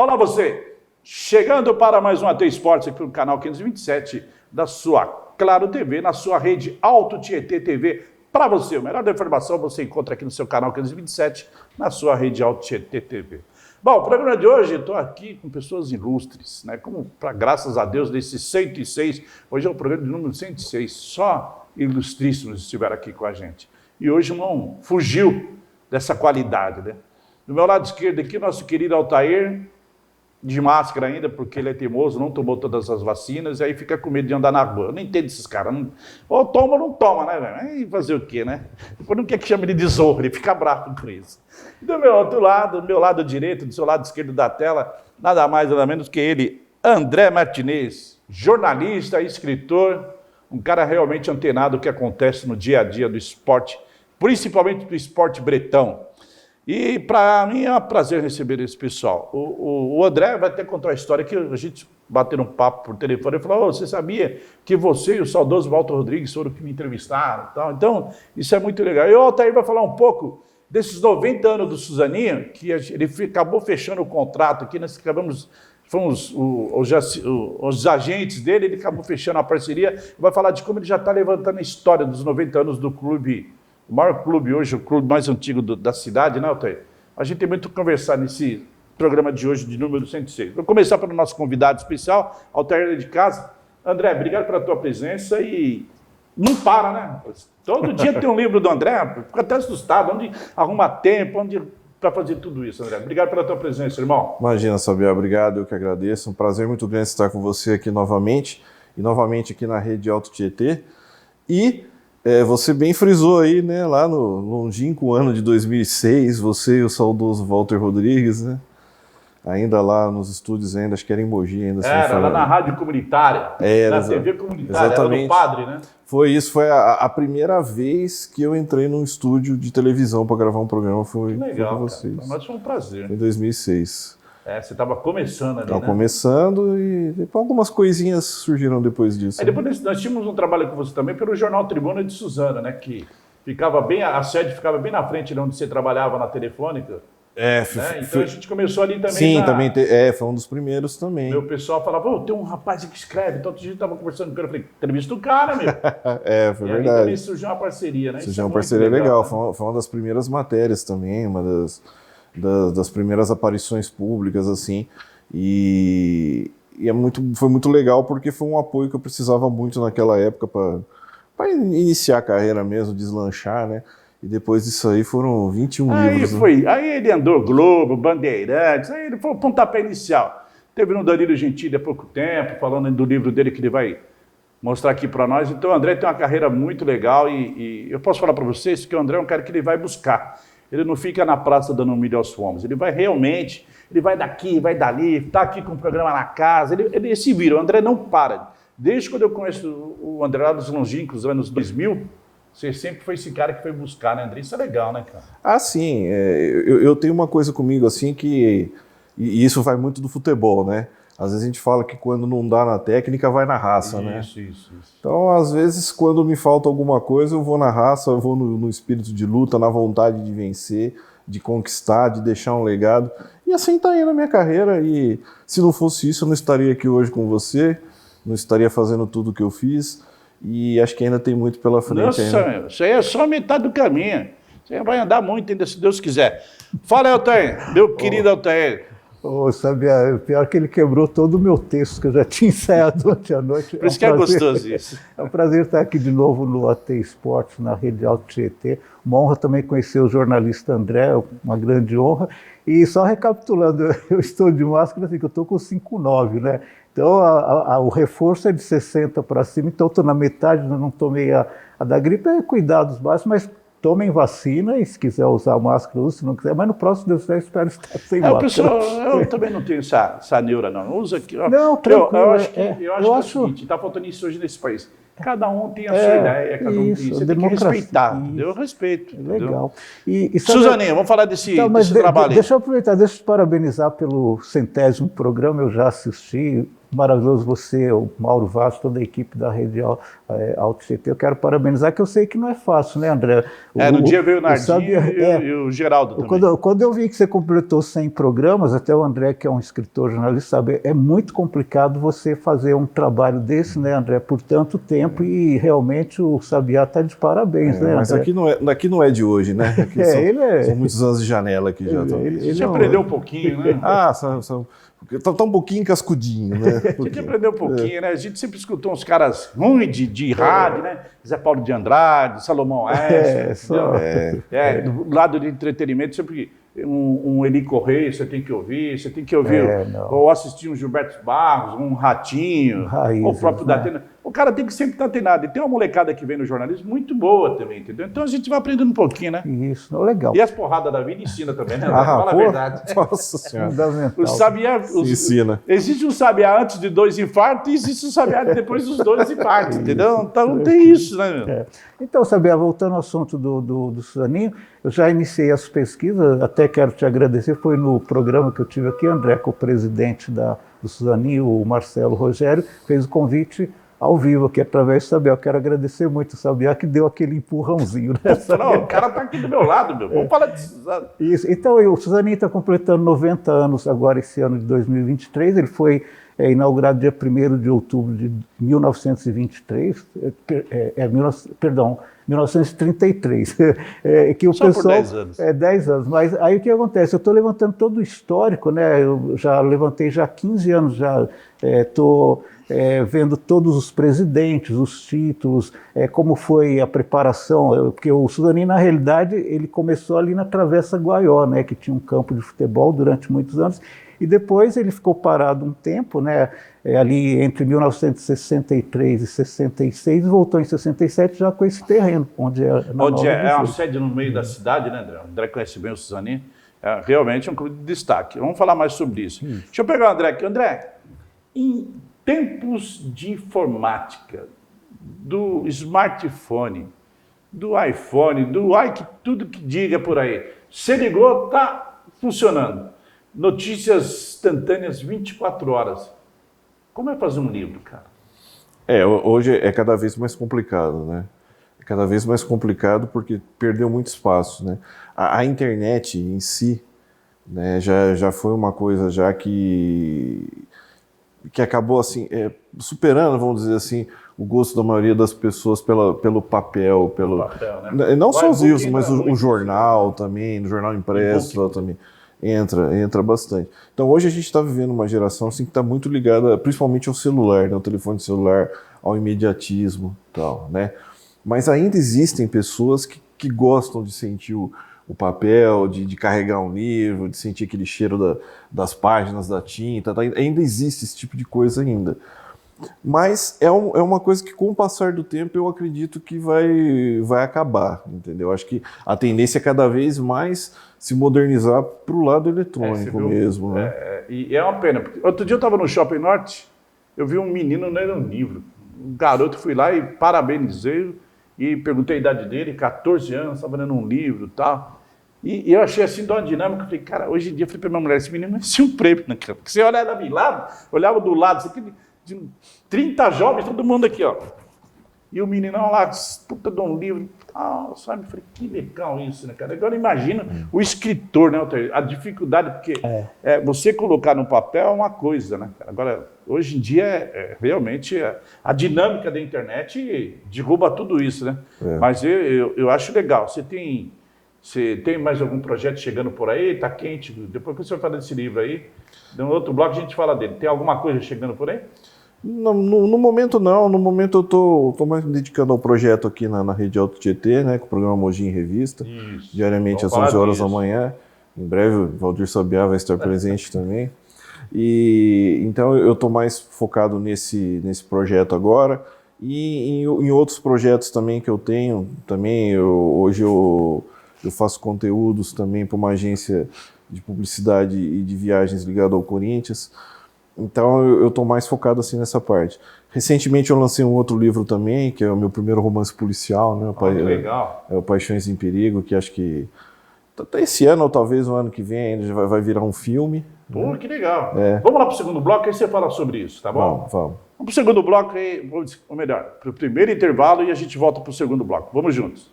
Olá você, chegando para mais um AT Esportes aqui no canal 527 da sua Claro TV, na sua rede Alto Tietê TV. Para você, o melhor da informação você encontra aqui no seu canal 527, na sua rede Alto Tietê TV. Bom, o programa de hoje, estou aqui com pessoas ilustres, né? Como, graças a Deus, desse 106, hoje é o programa de número 106, só ilustríssimos estiveram aqui com a gente. E hoje não fugiu dessa qualidade, né? Do meu lado esquerdo aqui, nosso querido Altair, de máscara ainda, porque ele é teimoso, não tomou todas as vacinas, e aí fica com medo de andar na rua. Eu não entendo esses caras. Não... Ou toma ou não toma, né, velho? Aí fazer o quê, né? Depois não quer que chame ele de zorro, ele fica bravo com isso. E do meu outro lado, do meu lado direito, do seu lado esquerdo da tela, nada mais, nada menos que ele, André Martinez, jornalista, escritor, um cara realmente antenado do que acontece no dia a dia do esporte, principalmente do esporte bretão. E para mim é um prazer receber esse pessoal. O André vai até contar a história que a gente bateu um papo por telefone e falou: oh, você sabia que você e o saudoso Walter Rodrigues foram que me entrevistaram e tal? Então, isso é muito legal. E o Altair vai falar um pouco desses 90 anos do Suzaninho, que ele acabou fechando o contrato aqui, nós fomos os agentes dele, ele acabou fechando a parceria, vai falar de como ele já está levantando a história dos 90 anos do clube, o maior clube hoje, o clube mais antigo da cidade, né, Altair? A gente tem muito que conversar nesse programa de hoje, de número 106. Vou começar pelo nosso convidado especial, Altair de casa. André, obrigado pela tua presença e não para, né? Todo dia tem um livro do André, fica até assustado, onde arruma tempo, onde para fazer tudo isso, André. Obrigado pela tua presença, irmão. Imagina, Sabiá, obrigado, eu que agradeço. Um prazer muito grande estar com você aqui novamente, e novamente aqui na rede Alto Tietê. E você bem frisou aí, né, lá no longínquo ano de 2006, você e o saudoso Walter Rodrigues, né, ainda lá nos estúdios, ainda, acho que era em Mogi ainda. Era, lá na rádio comunitária, na TV comunitária, exatamente. Era do Padre, né? Foi isso, foi a primeira vez que eu entrei num estúdio de televisão para gravar um programa, foi com vocês. Para nós foi um prazer. Foi em 2006. Você estava começando ali, Estava começando e algumas coisinhas surgiram depois disso. Aí depois nós tínhamos um trabalho com você também pelo Jornal Tribuna de Suzano, né? Que ficava bem, a sede ficava bem na frente de onde você trabalhava na Telefônica. Então a gente começou ali também. Sim, também foi um dos primeiros também. Meu pessoal falava, oh, tem um rapaz que escreve, então outro dia estava conversando com ele, eu falei, entrevista o cara, meu. Foi e verdade. aí também surgiu uma parceria, né? Surgiu uma parceria legal, né? Foi uma das primeiras matérias também, uma das primeiras aparições públicas, assim. E foi muito legal porque foi um apoio que eu precisava muito naquela época para iniciar a carreira mesmo, deslanchar, né? E depois disso aí foram 21 livros. Né? Aí ele andou Globo, Bandeirantes, aí ele foi o pontapé inicial. Teve no Danilo Gentili há pouco tempo, falando do livro dele que ele vai mostrar aqui para nós. Então o André tem uma carreira muito legal e eu posso falar para vocês que o André é um cara que ele vai buscar. Ele não fica na praça dando milho aos fomos. Ele vai realmente, ele vai daqui, vai dali, está aqui com o programa na casa, ele se vira. O André não para. Desde quando eu conheço o André lá dos longínquos, anos 2000, você sempre foi esse cara que foi buscar, né, André? Isso é legal, né, cara? Ah, sim. Eu tenho uma coisa comigo, assim, e isso vai muito do futebol, né? Às vezes a gente fala que quando não dá na técnica, vai na raça, né? Isso. Então, às vezes, quando me falta alguma coisa, eu vou na raça, eu vou no espírito de luta, na vontade de vencer, de conquistar, de deixar um legado. E assim tá aí na minha carreira. E se não fosse isso, eu não estaria aqui hoje com você, não estaria fazendo tudo o que eu fiz. E acho que ainda tem muito pela frente. Nossa, isso aí é só metade do caminho. Você vai andar muito ainda, se Deus quiser. Fala, Altair, meu querido Altair. Sabia, pior que ele quebrou todo o meu texto, que eu já tinha ensaiado ontem à noite. Por isso que é gostoso isso. É um prazer estar aqui de novo no AT Esportes, na Rede Alto Tietê. Uma honra também conhecer o jornalista André, uma grande honra. E só recapitulando, eu estou de máscara, assim, que eu estou com 5,9, né? Então o reforço é de 60 para cima, então estou na metade, não tomei a da gripe, cuidados básicos, mas tomem vacina e se quiser usar máscara, use, se não quiser, mas no próximo Deus eu espero estar sem máscara. Pessoal, eu também não tenho essa neura, não. Usa aqui. Não, tranquilo. Eu acho que é o seguinte, está faltando isso hoje nesse país. Cada um tem a sua ideia, cada um tem. Você tem que respeitar. Eu respeito. Legal. Suzaninha, vamos falar desse trabalho. Deixa eu aproveitar, deixa eu te parabenizar pelo 100º programa, eu já assisti, maravilhoso você, o Mauro Vaz, toda a equipe da Rede Alto TT. Eu quero parabenizar, que eu sei que não é fácil, né, André? No dia veio o Nardinho e o Geraldo também. Quando eu vi que você completou 100 programas, até o André, que é um escritor, jornalista, sabe, é muito complicado você fazer um trabalho desse, né, André, por tanto tempo, e realmente o Sabiá está de parabéns, né, André? Mas aqui não é de hoje, né? Aqui são muitos anos de janela aqui já. Você aprendeu um pouquinho, né? Tá um pouquinho cascudinho, né? A gente aprendeu um pouquinho, né? A gente sempre escutou uns caras ruins de rádio, né? Zé Paulo de Andrade, Salomão Oeste. Do lado de entretenimento, sempre um Eli Correia, você tem que ouvir, ou assistir um Gilberto Barros, um Ratinho, ou o próprio Datena. O cara tem que sempre estar antenado. E tem uma molecada que vem no jornalismo muito boa também, entendeu? Então a gente vai aprendendo um pouquinho, né? Isso, legal. E as porradas da vida ensina também, né? Fala a verdade. Nossa Senhora. O Sabiá ensina. Existe um Sabiá antes de 2 infartos e existe um Sabiá depois dos 2 infartos, entendeu? Então tem isso, né, meu? Então, Sabiá, voltando ao assunto do Suzaninho, eu já iniciei as pesquisas, até quero te agradecer, foi no programa que eu tive aqui, André, com o presidente do Suzaninho, o Marcelo Rogério, fez o convite ao vivo aqui através do Sabiá. Eu quero agradecer muito o Sabiá, que deu aquele empurrãozinho. Né? Não, o cara tá aqui do meu lado, meu. Vamos falar disso. Isso. Então, o Suzaninho está completando 90 anos agora, esse ano de 2023. Ele foi inaugurado dia 1º de outubro de 1923, 1933. Que o Só pessoal, por 10 anos. 10 anos. Mas aí o que acontece? Eu estou levantando todo o histórico, né? Eu já levantei 15 anos, já estou vendo todos os presidentes, os títulos, como foi a preparação, porque o Suzaninho, na realidade, ele começou ali na Travessa Guaió, né, que tinha um campo de futebol durante muitos anos, e depois ele ficou parado um tempo, né, ali entre 1963 e 66, e voltou em 67 já com esse terreno, onde é uma sede no meio da cidade, né, André? O André conhece bem o Suzaninho, realmente é um clube de destaque. Vamos falar mais sobre isso. Deixa eu pegar o André aqui. André, em tempos de informática, do smartphone, do iPhone, tudo que diga por aí, você ligou, tá funcionando. Notícias instantâneas 24 horas. Como é fazer um livro, cara? Hoje é cada vez mais complicado, né? É cada vez mais complicado porque perdeu muito espaço, né? A internet em si, né, já foi uma coisa já que acabou assim, superando, vamos dizer assim, o gosto da maioria das pessoas pelo papel, né? Não só os livros, mas o jornal também, no jornal impresso também entra bastante. Então hoje a gente está vivendo uma geração assim, que está muito ligada principalmente ao celular, né, ao telefone celular, ao imediatismo e tal, né? Mas ainda existem pessoas que gostam de sentir o papel, de carregar um livro, de sentir aquele cheiro das páginas, da tinta, ainda existe esse tipo de coisa ainda. Mas é uma coisa que, com o passar do tempo, eu acredito que vai acabar, entendeu? Acho que a tendência é cada vez mais se modernizar para o lado eletrônico mesmo. Né? E é uma pena, porque outro dia eu estava no Shopping Norte, eu vi um menino lendo um livro, um garoto, fui lá e parabenizei, e perguntei a idade dele, 14 anos, estava lendo um livro e tal. E eu achei assim, de uma dinâmica, falei, cara, hoje em dia, eu falei para minha mulher, esse menino merecia um prêmio, né, cara? Porque você olhava do lado, olhava do lado, assim, de 30 jovens, todo mundo aqui, ó. E o meninão lá, puta de um livro, sabe? Eu falei, que legal isso, né, cara? Agora imagina o escritor, né, a dificuldade, porque você colocar no papel é uma coisa, né, cara? Agora, hoje em dia, realmente, a dinâmica da internet derruba tudo isso, né? Mas eu acho legal. Você tem mais algum projeto chegando por aí? Tá quente? Depois que você vai falar desse livro aí, no outro bloco a gente fala dele. Tem alguma coisa chegando por aí? No momento não. No momento eu tô mais me dedicando ao projeto aqui na Rede Alto Tietê, né, com o programa Mogi em Revista. Isso. Diariamente às 11 horas da manhã. Em breve o Valdir Sabiá vai estar presente também. E então eu tô mais focado nesse projeto agora. E em outros projetos também que eu tenho. Hoje eu faço conteúdos também para uma agência de publicidade e de viagens ligada ao Corinthians. Então eu estou mais focado assim nessa parte. Recentemente eu lancei um outro livro também, que é o meu primeiro romance policial, né? Legal. É o Paixões em Perigo, que acho que esse ano ou talvez o ano que vem ainda vai virar um filme, Pô, que legal. É. Vamos lá para o segundo bloco, aí você fala sobre isso, tá bom? Vamos. Vamos para o segundo bloco, ou melhor, para o primeiro intervalo e a gente volta para o segundo bloco. Vamos juntos.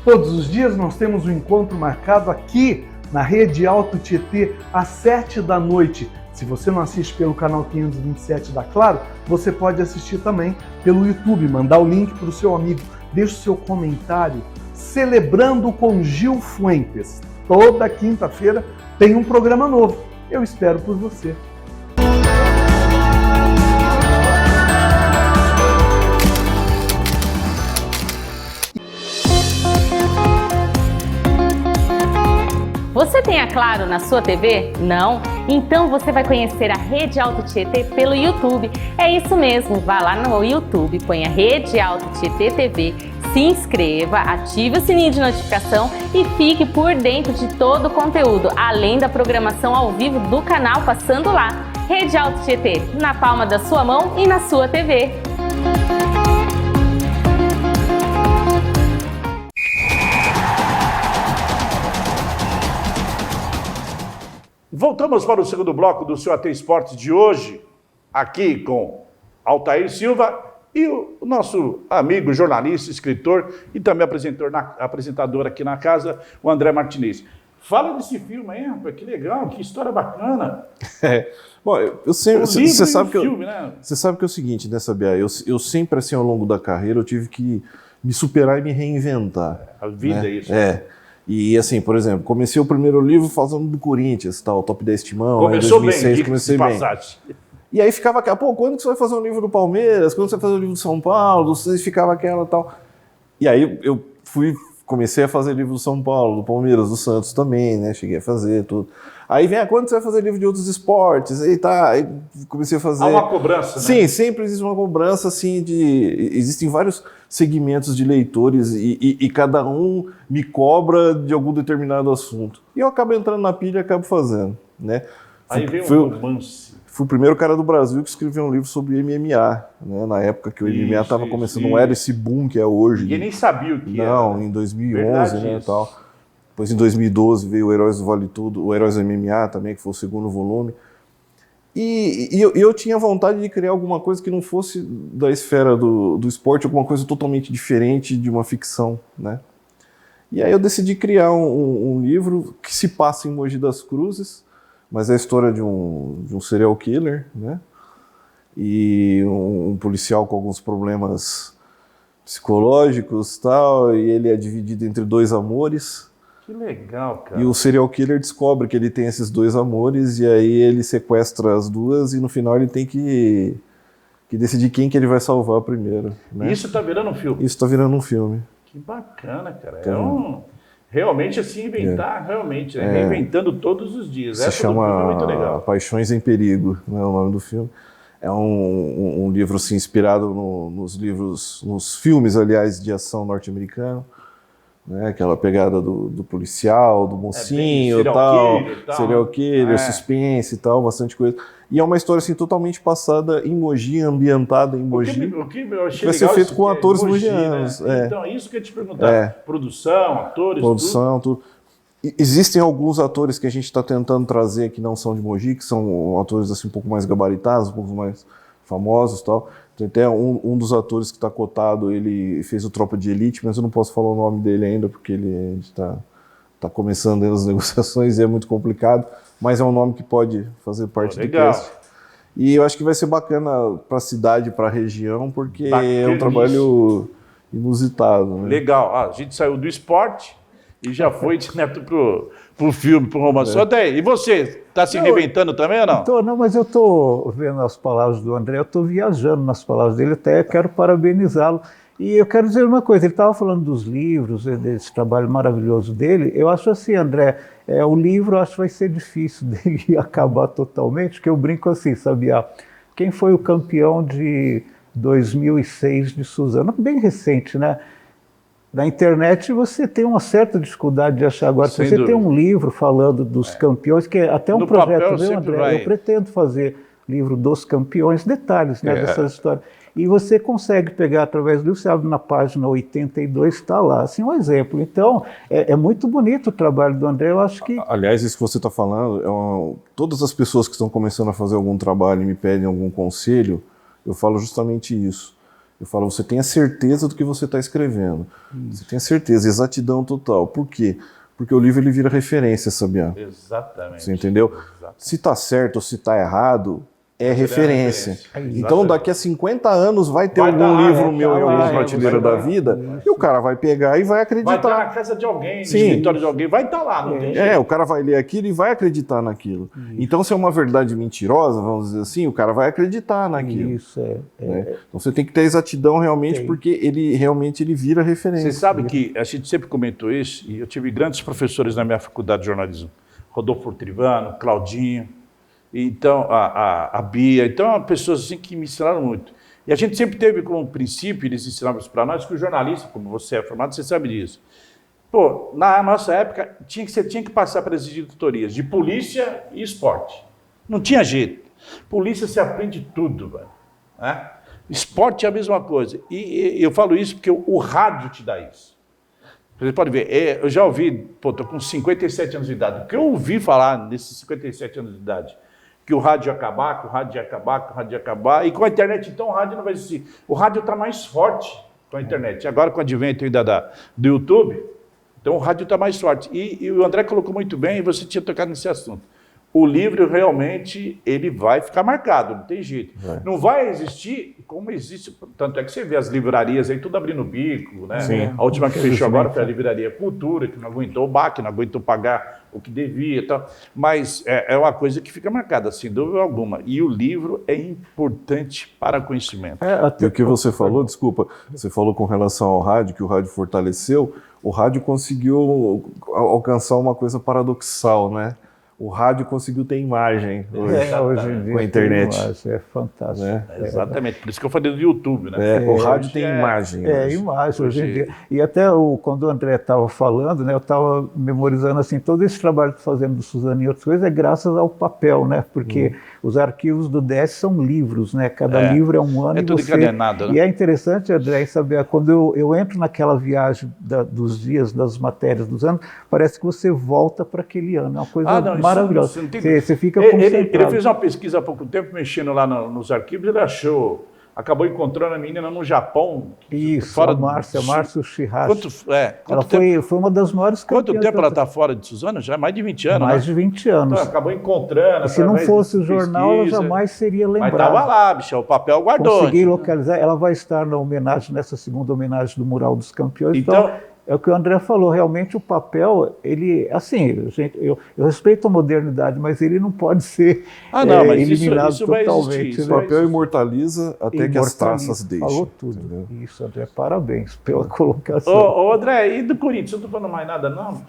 Todos os dias nós temos um encontro marcado aqui na Rede Alto Tietê às 7 da noite. Se você não assiste pelo canal 527 da Claro, você pode assistir também pelo YouTube, mandar o link para o seu amigo, deixe o seu comentário. Celebrando com Gil Fuentes. Toda quinta-feira tem um programa novo. Eu espero por você. Você tem a Claro na sua TV? Não? Então você vai conhecer a Rede Alto Tietê pelo YouTube. É isso mesmo, vá lá no YouTube, põe a Rede Alto Tietê TV, se inscreva, ative o sininho de notificação e fique por dentro de todo o conteúdo, além da programação ao vivo do canal passando lá. Rede Alto Tietê, na palma da sua mão e na sua TV. Voltamos para o segundo bloco do seu AT Esportes de hoje, aqui com Altair Silva e o nosso amigo jornalista, escritor e também apresentador aqui na casa, o André Martinez. Fala desse filme aí, rapaz, que legal, que história bacana. Bom, eu sempre, você sabe que né? Você sabe que é o seguinte, né, Sabiá? Eu sempre, assim, ao longo da carreira, eu tive que me superar e me reinventar. A vida né? é isso. E assim, por exemplo, comecei o primeiro livro falando do Corinthians, tal, Top 10 Timão, Começou em 2006 bem, comecei de bem. passagem. E aí ficava aquela, quando que você vai fazer um livro do Palmeiras? Quando você vai fazer um livro do São Paulo? Vocês ficava aquela tal. E aí eu comecei a fazer livro do São Paulo, do Palmeiras, do Santos também, né? Cheguei a fazer tudo. Aí vem, quando você vai fazer livro de outros esportes? Aí comecei a fazer... Há uma cobrança, né? Sim, sempre existe uma cobrança, assim, existem vários segmentos de leitores e cada um me cobra de algum determinado assunto. E eu acabo entrando na pilha e acabo fazendo, né? Aí vem um romance. Fui o primeiro cara do Brasil que escreveu um livro sobre MMA, né? Na época que o MMA estava começando, não era esse boom que é hoje. Ninguém nem sabia o que era. Não, em 2011, Verdade, né, isso. tal. Depois em 2012 veio o Heróis do Vale Tudo, o Heróis do MMA também, que foi o segundo volume. E eu tinha vontade de criar alguma coisa que não fosse da esfera do esporte, alguma coisa totalmente diferente de uma ficção, né? E aí eu decidi criar um livro que se passa em Mogi das Cruzes, mas é a história de um serial killer, né? E um policial com alguns problemas psicológicos e tal, e ele é dividido entre dois amores. Que legal, cara. E o serial killer descobre que ele tem esses dois amores, e aí ele sequestra as duas, e no final ele tem que decidir quem que ele vai salvar primeiro, né? Isso tá virando um filme. Isso tá virando um filme. Que bacana, cara. Então, realmente assim, inventar, realmente, né? Reinventando todos os dias. Se Essa do filme é muito chama legal. Paixões em Perigo, né, o nome do filme. É um livro assim, inspirado nos filmes, aliás, de ação norte-americano, né? Aquela pegada do policial, do mocinho, serial killer, suspense e tal, bastante coisa. E é uma história assim, totalmente passada em Mogi, ambientada em Mogi. O que eu achei vai ser legal feito isso com que é atores Mogi, mogianos. né? É. Então, é isso que eu ia te perguntar. Produção, atores, Tudo. Existem alguns atores que a gente está tentando trazer que não são de Mogi, que são atores assim, um pouco mais gabaritados, um pouco mais famosos e tal. Tem até um dos atores que está cotado, ele fez o Tropa de Elite, mas eu não posso falar o nome dele ainda, porque a gente está começando as negociações e é muito complicado, mas é um nome que pode fazer parte do cast. E eu acho que vai ser bacana para a cidade, para a região, porque é um trabalho inusitado. Né? Legal. A gente saiu do esporte e já foi direto pro filme, pro romance. Até, e você, está se reinventando também ou não? Não, mas eu estou vendo as palavras do André, eu estou viajando nas palavras dele, até quero parabenizá-lo. E eu quero dizer uma coisa, ele estava falando dos livros, desse trabalho maravilhoso dele. Eu acho assim, André, o livro eu acho que vai ser difícil dele acabar totalmente, porque eu brinco assim, sabia? Quem foi o campeão de 2006 de Suzano? Bem recente, né? Na internet você tem uma certa dificuldade de achar. Agora, se você tem um livro falando dos campeões, que é até um projeto meu, André, eu pretendo fazer livro dos campeões, detalhes, né, dessas histórias. E você consegue pegar através do livro, você abre na página 82, está lá, assim, um exemplo. Então, é muito bonito o trabalho do André, eu acho que... Aliás, isso que você está falando, todas as pessoas que estão começando a fazer algum trabalho e me pedem algum conselho, eu falo justamente isso. Eu falo, você tenha certeza do que você está escrevendo. Você tenha certeza, exatidão total. Por quê? Porque o livro ele vira referência, Sabiá. Exatamente. Você entendeu? Exatamente. Se está certo ou se está errado, é referência. Então, daqui a 50 anos vai ter algum livro meu em alguma prateleira da vida e o cara vai pegar e vai acreditar. Vai estar na casa de alguém, no Sim. escritório de alguém, vai estar lá, não tem jeito. O cara vai ler aquilo e vai acreditar naquilo. Então, se é uma verdade mentirosa, vamos dizer assim, o cara vai acreditar naquilo. Isso, Né? Então, você tem que ter exatidão realmente, porque ele realmente vira referência. Você sabe que a gente sempre comentou isso, e eu tive grandes professores na minha faculdade de jornalismo. Rodolfo Trivano, Claudinho, então a Bia, então pessoas assim que me ensinaram muito. E a gente sempre teve como princípio, eles ensinavam isso para nós, que o jornalista, como você é formado, você sabe disso. Pô, na nossa época, você tinha que passar pelas editorias de polícia e esporte. Não tinha jeito. Polícia você aprende tudo, velho. Né? Esporte é a mesma coisa. E eu falo isso porque o rádio te dá isso. Você pode ver, eu já ouvi, estou com 57 anos de idade, porque eu ouvi falar nesses 57 anos de idade, que o rádio ia acabar, que o rádio ia acabar, que o rádio ia acabar, e com a internet, então, o rádio não vai existir. O rádio está mais forte com a internet. Agora, com o advento ainda do YouTube, então o rádio está mais forte. E o André colocou muito bem, e você tinha tocado nesse assunto. O livro, realmente, ele vai ficar marcado, não tem jeito. Não vai existir como existe, tanto é que você vê as livrarias aí tudo abrindo o bico, né? Sim. A última que fechou agora foi a Livraria Cultura, que não aguentou o baque, não aguentou pagar o que devia e tal. Mas é uma coisa que fica marcada, sem dúvida alguma. E o livro é importante para conhecimento. E o que você falou, desculpa, você falou com relação ao rádio, que o rádio fortaleceu, o rádio conseguiu alcançar uma coisa paradoxal, né? O rádio conseguiu ter imagem hoje em dia com a internet. É fantástico. Né? Exatamente, por isso que eu falei do YouTube, né? O rádio tem imagem. Imagem hoje em dia. E até quando o André estava falando, né, eu estava memorizando assim, todo esse trabalho que fazemos do Suzano e outras coisas é graças ao papel, né? Porque os arquivos do DS são livros, né? Cada livro é um ano. É tudo encadenado, né? E é interessante, André, saber, quando eu entro naquela viagem dos dias, das matérias dos anos, parece que você volta para aquele ano. É uma coisa maravilhosa. Você fica concentrado. Ele fez uma pesquisa há pouco tempo, mexendo lá nos arquivos, ele acabou encontrando a menina no Japão. Isso, fora a Márcia Shirashi. Ela foi uma das maiores campeãs. Quanto tempo ela está fora de Suzano? Já mais de 20 anos, Mais de 20 anos. Então, acabou encontrando. E se não fosse o jornal, ela jamais seria lembrada. Mas estava lá, bicho, o papel guardou. Consegui localizar. Ela vai estar na homenagem, nessa segunda homenagem do Mural dos Campeões. Então é o que o André falou, realmente o papel, ele, assim, eu respeito a modernidade, mas ele não pode ser eliminado isso totalmente. O papel imortaliza até que as traças deixem. Falou tudo. Entendeu? Isso, André, parabéns pela colocação. Ô André, e do Corinthians? Eu não estou falando mais nada, não?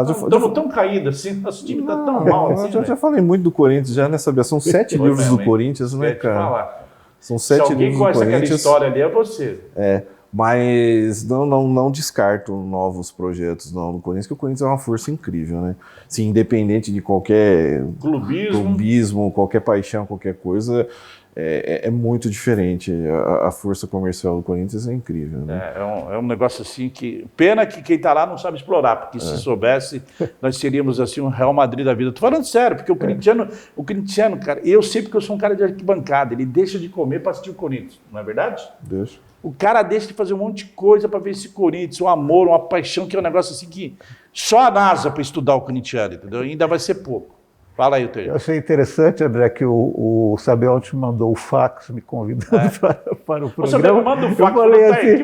Estamos tão caídos assim, nosso time está tão mal assim. Eu já falei muito do Corinthians, já, né, Sabia? São 7 livros do Corinthians, né, cara? São 7 livros do Corinthians. Se alguém conhece aquela história ali, é você. Mas não descarto novos projetos no Corinthians, porque o Corinthians é uma força incrível, né? Sim, independente de qualquer clubismo, qualquer paixão, qualquer coisa, é muito diferente. A força comercial do Corinthians é incrível, né? É um negócio assim que... Pena que quem está lá não sabe explorar, porque se soubesse, nós seríamos assim um Real Madrid da vida. Estou falando sério, porque o corintiano, cara, eu sei porque eu sou um cara de arquibancada, ele deixa de comer para assistir o Corinthians, não é verdade? Deixa. O cara deixa de fazer um monte de coisa para ver esse Corinthians, um amor, uma paixão, que é um negócio assim que só a NASA para estudar o corintiano, entendeu? Ainda vai ser pouco. Fala aí, Tejo. Eu achei interessante, André, que o Sabiel te mandou o fax me convidando para o programa. Você me manda o fax, eu falei assim,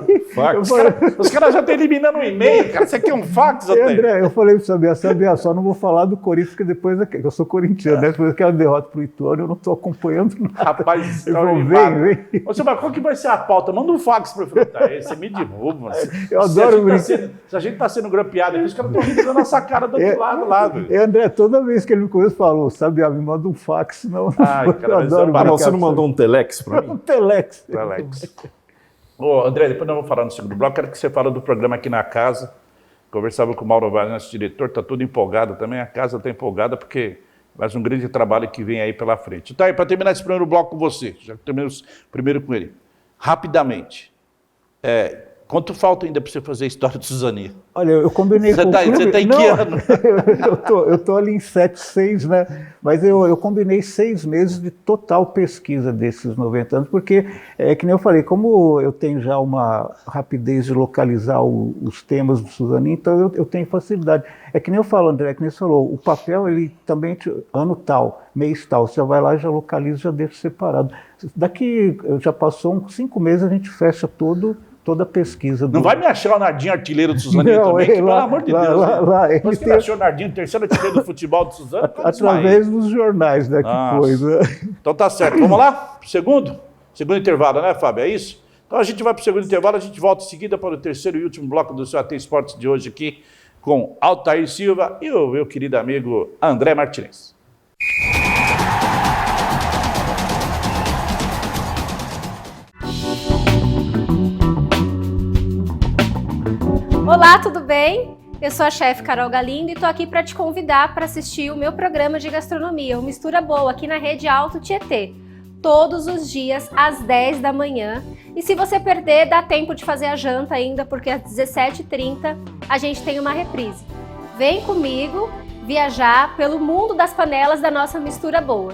que fax? Os caras já estão eliminando o e-mail, cara. Você quer um fax, André, eu falei para o Sabiel, só não vou falar do Corinthians, porque depois eu sou corintiano, né? Depois que eu derrota para o Ituano, eu não estou acompanhando nada. Rapaz, vem. Você, mas qual que vai ser a pauta? Manda um fax para eu. Você me derruba. Eu adoro brincar. Se a gente está sendo grampeado aqui, os caras estão rindo da nossa cara do outro lado lá, velho. André, toda vez que ele me conhece, falou, Sabiá, me manda um fax, senão eu adoro brincar. Você não mandou um telex para mim? Um telex. Ô, André, depois nós vamos falar no segundo bloco. Quero que você fale do programa aqui na casa. Conversava com o Mauro Vale, nosso diretor, está tudo empolgado também. A casa está empolgada porque mais um grande trabalho que vem aí pela frente. Tá aí, para terminar esse primeiro bloco com você, já que terminamos primeiro com ele, rapidamente, quanto falta ainda para você fazer a história do Suzani? Olha, eu combinei com o clube... Você está em que ano? eu tô ali em 7, 6, né? Mas eu combinei 6 meses de total pesquisa desses 90 anos, porque, que nem eu falei, como eu tenho já uma rapidez de localizar os temas do Suzani, então eu tenho facilidade. É que nem eu falo, André, que nem você falou, o papel, ele também, ano tal, mês tal, você vai lá e já localiza, já deixa separado. Daqui, já passou uns 5 meses, a gente fecha toda a pesquisa. Não vai me achar o Nardinho artilheiro do Suzani também, que, pelo amor de Deus. Mas que achou o Nardinho terceiro artilheiro do futebol do Suzani? Através dos jornais, né? Que coisa. Então tá certo. Vamos lá? Segundo intervalo, né, Fábio? É isso? Então a gente vai para o segundo intervalo, a gente volta em seguida para o terceiro e último bloco do seu AT Esportes de hoje aqui com Altair Silva e o meu querido amigo André Martinez. Olá, tudo bem? Eu sou a chefe Carol Galindo e estou aqui para te convidar para assistir o meu programa de gastronomia, o Mistura Boa, aqui na Rede Alto Tietê, todos os dias às 10 da manhã. E se você perder, dá tempo de fazer a janta ainda, porque às 17h30 a gente tem uma reprise. Vem comigo viajar pelo mundo das panelas da nossa Mistura Boa.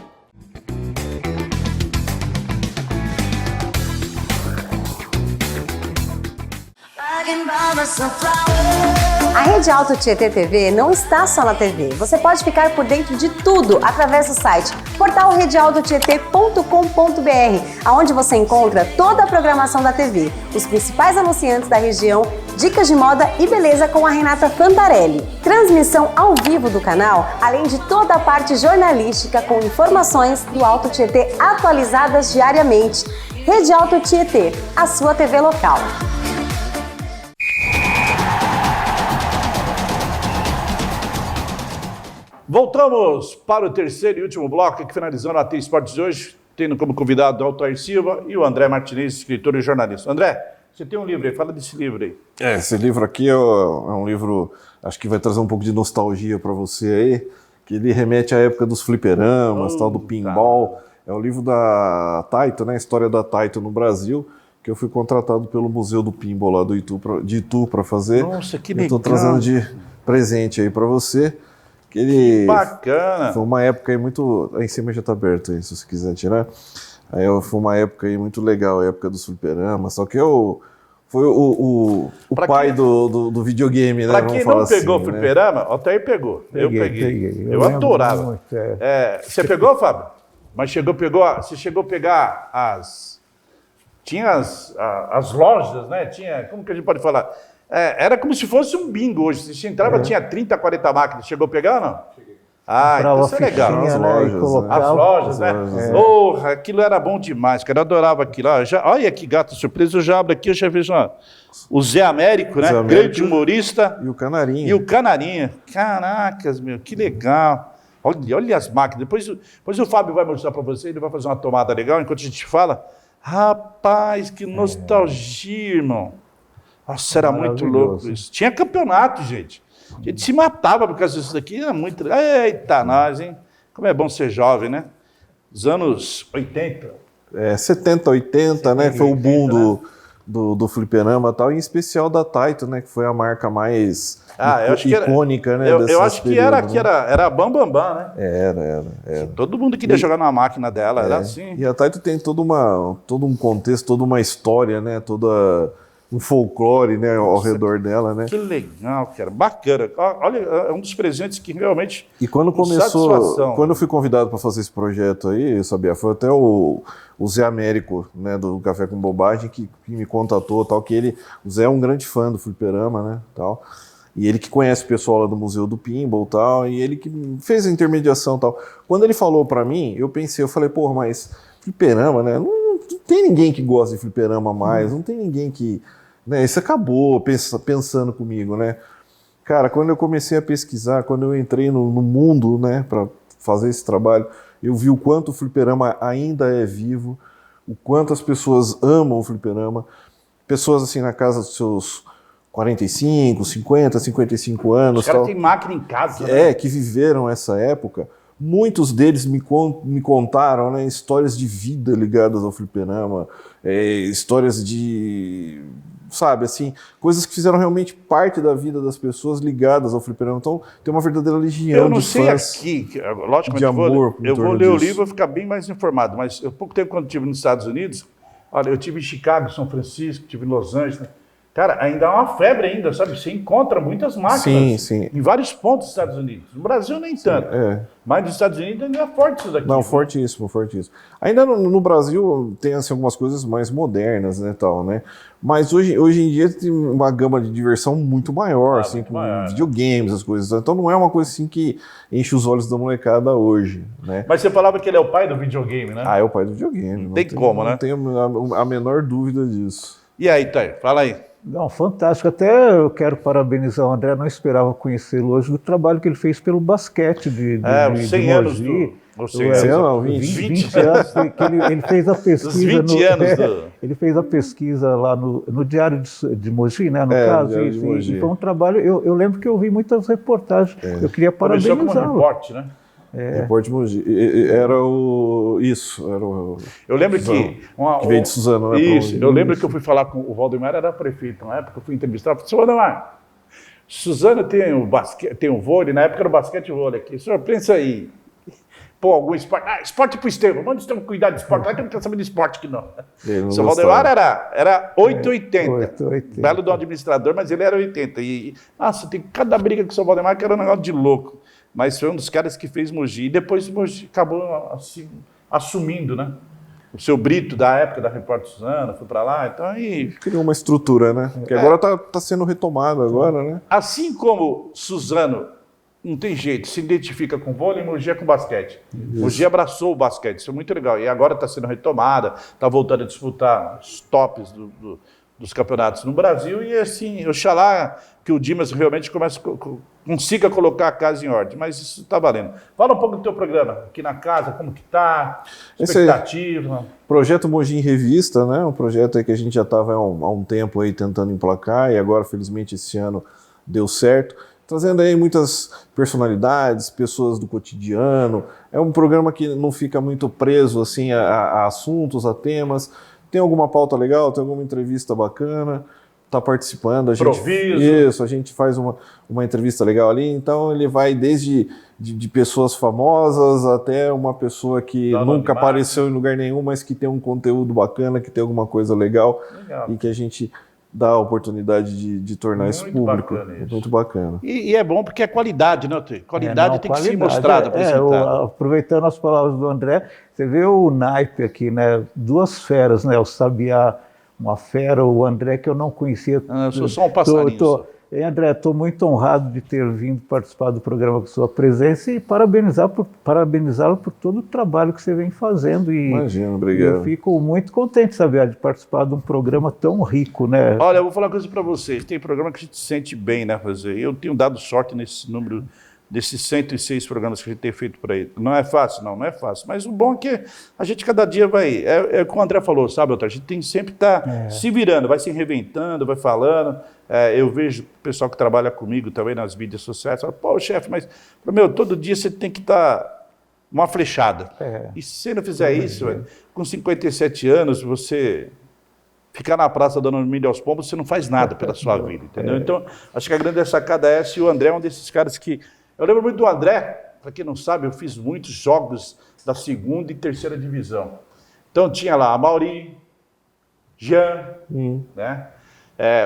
A Rede Alto Tietê TV não está só na TV. Você pode ficar por dentro de tudo através do site portalredealtotietê.com.br, onde você encontra toda a programação da TV, os principais anunciantes da região, dicas de moda e beleza com a Renata Fantarelli. Transmissão ao vivo do canal, além de toda a parte jornalística com informações do Alto Tietê atualizadas diariamente. Rede Alto Tietê, a sua TV local. Voltamos para o terceiro e último bloco, aqui finalizando a AT Esportes de hoje, tendo como convidado o Altair Silva e o André Martinez, escritor e jornalista. André, você tem um livro aí, fala desse livro aí. Esse livro aqui é um livro, acho que vai trazer um pouco de nostalgia para você aí, que ele remete à época dos fliperamas, tal do pinball. É o livro da Taito, né, a história da Taito no Brasil, que eu fui contratado pelo Museu do Pinball lá de Itu para fazer. Nossa, que legal. Eu estou trazendo de presente aí para você. Que bacana! Foi uma época aí muito... Aí em cima já está aberto aí, se você quiser tirar. Aí foi uma época aí muito legal, a época dos fliperamas. Só que foi o pai do videogame, né? Pra quem não pegou assim, fliperama, o Altair pegou. Eu peguei. Eu adorava. Muito, você pegou, Fábio? Mas você chegou a pegar as... Tinha as lojas, né? Tinha... Como que a gente pode falar? Era como se fosse um bingo hoje. Você entrava, tinha 30, 40 máquinas. Chegou a pegar ou não? Cheguei. Então isso é legal. As lojas, né? Porra, aquilo era bom demais, cara. Eu adorava aquilo. Olha que gato surpresa, eu já abro aqui, eu já vejo o Zé Américo, né? Grande humorista. E o Canarinho. E o Canarinho. Caracas, meu, que legal. Olha as máquinas. Depois o Fábio vai mostrar para você, ele vai fazer uma tomada legal enquanto a gente fala. Rapaz, que nostalgia, irmão. Nossa, era muito louco isso. Tinha campeonato, gente. A gente se matava por causa disso daqui. Era muito... Eita, nós, hein? Como é bom ser jovem, né? Os anos 80. 70, 80, né? Foi o boom do fliperama e tal. Em especial da Taito, né? Que foi a marca mais icônica, né? Eu acho que era a Bambambam, né? Era. Todo mundo queria jogar na máquina dela, era assim. E a Taito tem todo um contexto, toda uma história, né? Um folclore, né, ao redor dela, né? Que legal, cara, bacana. Olha, é um dos presentes que realmente... E quando começou, quando eu fui convidado para fazer esse projeto aí, sabia, foi até o Zé Américo, né, do Café com Bobagem, que me contatou, tal, que o Zé é um grande fã do fliperama, né, tal, e ele que conhece o pessoal lá do Museu do Pinball, tal, e ele que fez a intermediação, tal. Quando ele falou para mim, eu falei, porra, mas fliperama, né, não tem ninguém que gosta de fliperama mais, não tem ninguém que... Né, isso acabou pensando comigo, né? Cara, quando eu comecei a pesquisar, quando eu entrei no mundo, né, para fazer esse trabalho, eu vi o quanto o fliperama ainda é vivo, o quanto as pessoas amam o fliperama. Pessoas assim na casa dos seus 45, 50, 55 anos. Os caras têm máquina em casa. Que viveram essa época. muitos deles me contaram, né, histórias de vida ligadas ao fliperama, histórias de, sabe, assim, coisas que fizeram realmente parte da vida das pessoas ligadas ao fliperama. Então, tem uma verdadeira legião Eu não de sei fãs aqui, logicamente de amor eu em vou torno ler o disso. livro e vou ficar bem mais informado, mas eu pouco tempo quando estive nos Estados Unidos, olha, eu estive em Chicago, São Francisco, estive em Los Angeles, né? Cara, ainda há uma febre ainda, sabe? Você encontra muitas máquinas Sim. em vários pontos dos Estados Unidos. No Brasil nem tanto, mas nos Estados Unidos ainda é forte isso daqui. Não, né? fortíssimo. Ainda no Brasil tem assim, algumas coisas mais modernas, né, tal, né? Mas hoje em dia tem uma gama de diversão muito maior, assim, muito com maior, videogames, as coisas. Então não é uma coisa assim que enche os olhos da molecada hoje, né? Mas você falava que ele é o pai do videogame, né? É o pai do videogame. Não tem como, né? Não tenho a menor dúvida disso. E aí, Thay, fala aí. Não, fantástico. Até eu quero parabenizar o André, não esperava conhecê-lo hoje, do trabalho que ele fez pelo basquete de 100 anos Mogi. Ou 100 anos, 20 anos que ele fez a pesquisa. Os 20 anos ele fez a pesquisa lá no Diário de Mogi, né, no caso. Diário de Mogi. E foi um trabalho, eu lembro que eu vi muitas reportagens. Eu queria Começou como parabenizá-lo. repórter, né? Repórter Mogi. Era o... Isso, era o... Eu lembro Suzano, que veio de Suzano, né? Isso, eu lembro que eu fui falar com o Valdemar, era prefeito na época, eu fui entrevistar, eu falei, senhor Valdemar, Suzano tem o basquete, tem o vôlei, na época era o basquete e o vôlei aqui, o senhor pensa aí, pô, algum esporte, esporte pro Estevão, manda o Estevão cuidar de esporte, lá que eu não quero saber de esporte aqui não. O senhor Valdemar era 880, 880. belo do administrador, mas ele era 80, nossa, tem cada briga com o senhor Valdemar que era um negócio de louco. Mas foi um dos caras que fez Mogi. E depois Mogi acabou assim, assumindo, né? O seu Brito, da época da Repórter Suzano, foi para lá. Então aí... Criou uma estrutura, né? Que agora tá sendo retomado agora, né? Assim como Suzano, não tem jeito, se identifica com vôlei, Mogi é com basquete. Mogi abraçou o basquete, isso é muito legal. E agora está sendo retomada, está voltando a disputar os tops dos campeonatos no Brasil. E assim, oxalá que o Dimas realmente consiga colocar a casa em ordem, mas isso está valendo. Fala um pouco do teu programa, aqui na casa, como que está, expectativa. Projeto Mogi em Revista, né? Um projeto aí que a gente já estava há um tempo aí tentando emplacar e agora, felizmente, esse ano deu certo. Trazendo aí muitas personalidades, pessoas do cotidiano. É um programa que não fica muito preso assim, a assuntos, a temas. Tem alguma pauta legal, tem alguma entrevista bacana, está participando. A gente faz uma entrevista legal ali, então ele vai desde de pessoas famosas até uma pessoa que nunca apareceu em lugar nenhum, mas que tem um conteúdo bacana, que tem alguma coisa legal. E que a gente dá a oportunidade de tornar muito isso público. Muito bacana. E é bom porque é qualidade, né, Tê? Qualidade tem que ser mostrada, apresentada. Aproveitando as palavras do André, você vê o naipe aqui, né? Duas feras, né? O Sabiá, uma fera, o André que eu não conhecia. Eu sou só um passarinho. André, estou muito honrado de ter vindo participar do programa com sua presença e parabenizá-lo por todo o trabalho que você vem fazendo. Imagina, obrigado. Eu fico muito contente, sabe, de participar de um programa tão rico, né? Olha, eu vou falar uma coisa para vocês. Tem programa que a gente se sente bem, né, fazer. Eu tenho dado sorte nesse número desses 106 programas que a gente tem feito por aí. Não é fácil, não é fácil. Mas o bom é que a gente cada dia vai... É como o André falou, sabe, a gente tem sempre que estar se virando, vai se reinventando, vai falando. Eu vejo o pessoal que trabalha comigo também nas mídias sociais, fala, pô, chefe, mas todo dia você tem que estar uma flechada. E se você não fizer isso, com 57 anos, você ficar na praça dando milho aos pombos, você não faz nada pela sua vida, entendeu? Então, acho que a grande sacada é essa, e o André é um desses caras que... Eu lembro muito do André, para quem não sabe, eu fiz muitos jogos da 2ª e 3ª divisão. Então tinha lá a Mauri, Jean, né?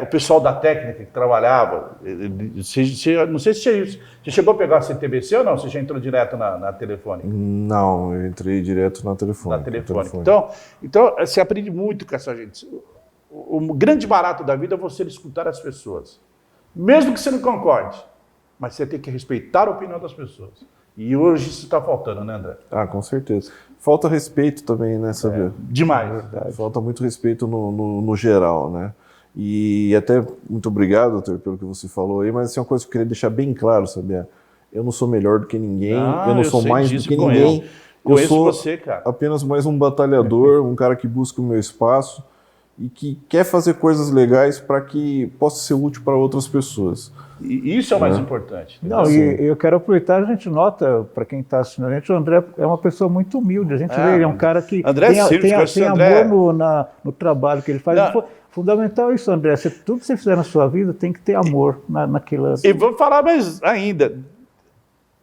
O pessoal da técnica que trabalhava. Não sei se você chegou a pegar a CTBC ou não, você já entrou direto na telefone? Não, eu entrei direto na telefone. Na telefone. Então, você aprende muito com essa gente. O grande barato da vida é você escutar as pessoas. Mesmo que você não concorde. Mas você tem que respeitar a opinião das pessoas. E hoje isso está faltando, né, André? Com certeza. Falta respeito também, né, Sabia? Demais. Falta muito respeito no geral, né? E até, muito obrigado, doutor, pelo que você falou aí, mas assim, uma coisa que eu queria deixar bem claro, Sabia? Eu não sou melhor do que ninguém, eu não sou mais do que ninguém. Eu sou você, cara. Apenas mais um batalhador, um cara que busca o meu espaço. e que quer fazer coisas legais para que possa ser útil para outras pessoas. E isso é o mais importante. Não, e eu quero aproveitar, a gente nota, para quem está assistindo a gente, o André é uma pessoa muito humilde. A gente vê, ele é um cara que André tem amor no trabalho que ele faz. Fundamental isso, André. Tudo que você fizer na sua vida tem que ter amor naquela... E vou falar mais ainda.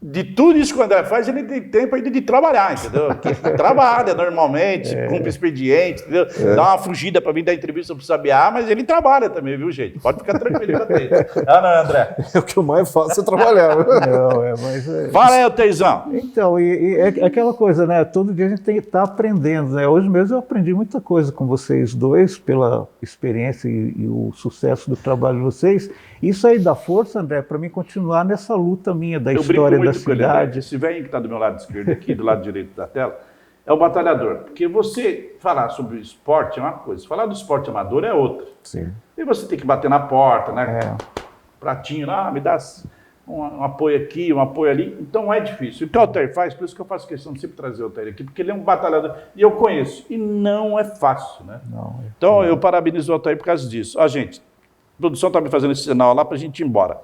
De tudo isso que o André faz, ele tem tempo ainda de trabalhar, entendeu? Trabalha normalmente, cumpre expediente, entendeu? Dá uma fugida para vir dar entrevista para o Sabiá, mas ele trabalha também, viu, gente? Pode ficar tranquilo com ele. Não, André? É o que eu mais faço é trabalhar. Fala aí, Teizão. Então, é aquela coisa, né? Todo dia a gente tem que estar aprendendo, né? Hoje mesmo eu aprendi muita coisa com vocês dois, pela experiência e o sucesso do trabalho de vocês. Isso aí dá força, André, para mim continuar nessa luta minha da história da cidade. Esse velho que está do meu lado esquerdo aqui, do lado direito da tela, é o batalhador. Porque você falar sobre o esporte é uma coisa, falar do esporte amador é outra. Sim. E você tem que bater na porta, né? Pratinho lá, me dá um apoio aqui, um apoio ali. Então é difícil. O que o Altair faz, por isso que eu faço questão de sempre trazer o Altair aqui, porque ele é um batalhador. E eu conheço. E não é fácil, né? Então eu parabenizo o Altair por causa disso. Ó, gente, a produção está me fazendo esse sinal lá para a gente ir embora.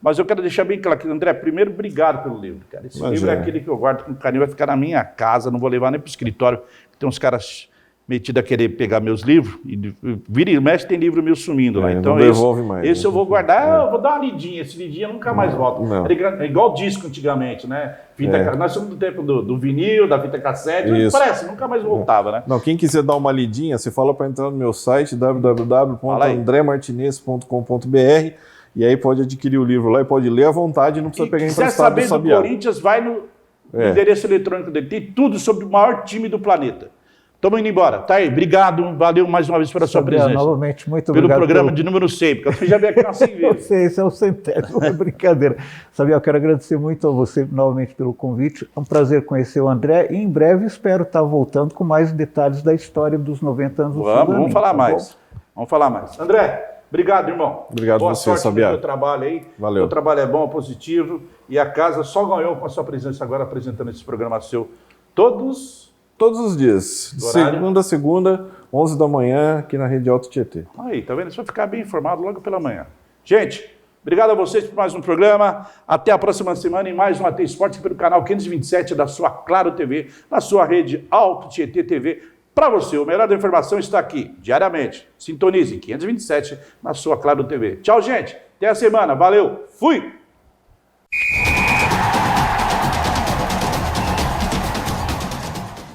Mas eu quero deixar bem claro que, André, primeiro, obriro pelo livro, cara. Esse livro é aquele que eu guardo com carinho, vai ficar na minha casa, não vou levar nem para o escritório. Tem uns caras metidos a querer pegar meus livros, e vira e mexe, tem livro meu sumindo lá. Então, não devolve mais. Esse eu vou guardar, eu vou dar uma lidinha, esse lidinha nunca mais volta. É igual disco antigamente, né? Nós somos do tempo do vinil, da fita cassete, parece, nunca mais voltava, né? Não, quem quiser dar uma lidinha, você fala para entrar no meu site, www.andremartinez.com.br, e aí pode adquirir o livro lá e pode ler à vontade, não precisa pegar emprestado do Sabiá. Se quiser saber do Corinthians, vai no endereço eletrônico dele, tem tudo sobre o maior time do planeta. Estamos indo embora. Tá aí, obrigado, valeu mais uma vez pela sua presença. Novamente, muito obrigado. Pelo programa de número 100, porque você já veio aqui umas 100 vezes. Esse é o centésimo, é brincadeira. Sabiá, eu quero agradecer muito a você novamente pelo convite. É um prazer conhecer o André e em breve espero estar voltando com mais detalhes da história dos 90 anos do Vamos falar mais. Vamos falar mais. André, obrigado, irmão. Obrigado a você, Sabiá. Boa sorte no seu trabalho aí. Valeu. O trabalho é bom, é positivo. E a casa só ganhou com a sua presença agora apresentando esse programa seu. Todos os dias, de segunda a segunda, 11 da manhã, aqui na Rede Alto Tietê. Aí, tá vendo? Você vai ficar bem informado logo pela manhã. Gente, obrigado a vocês por mais um programa. Até a próxima semana em mais um AT Esportes pelo canal 527 da sua Claro TV, na sua Rede Alto Tietê TV. Para você, o melhor da informação está aqui, diariamente. Sintonize 527 na sua Claro TV. Tchau, gente. Até a semana. Valeu. Fui!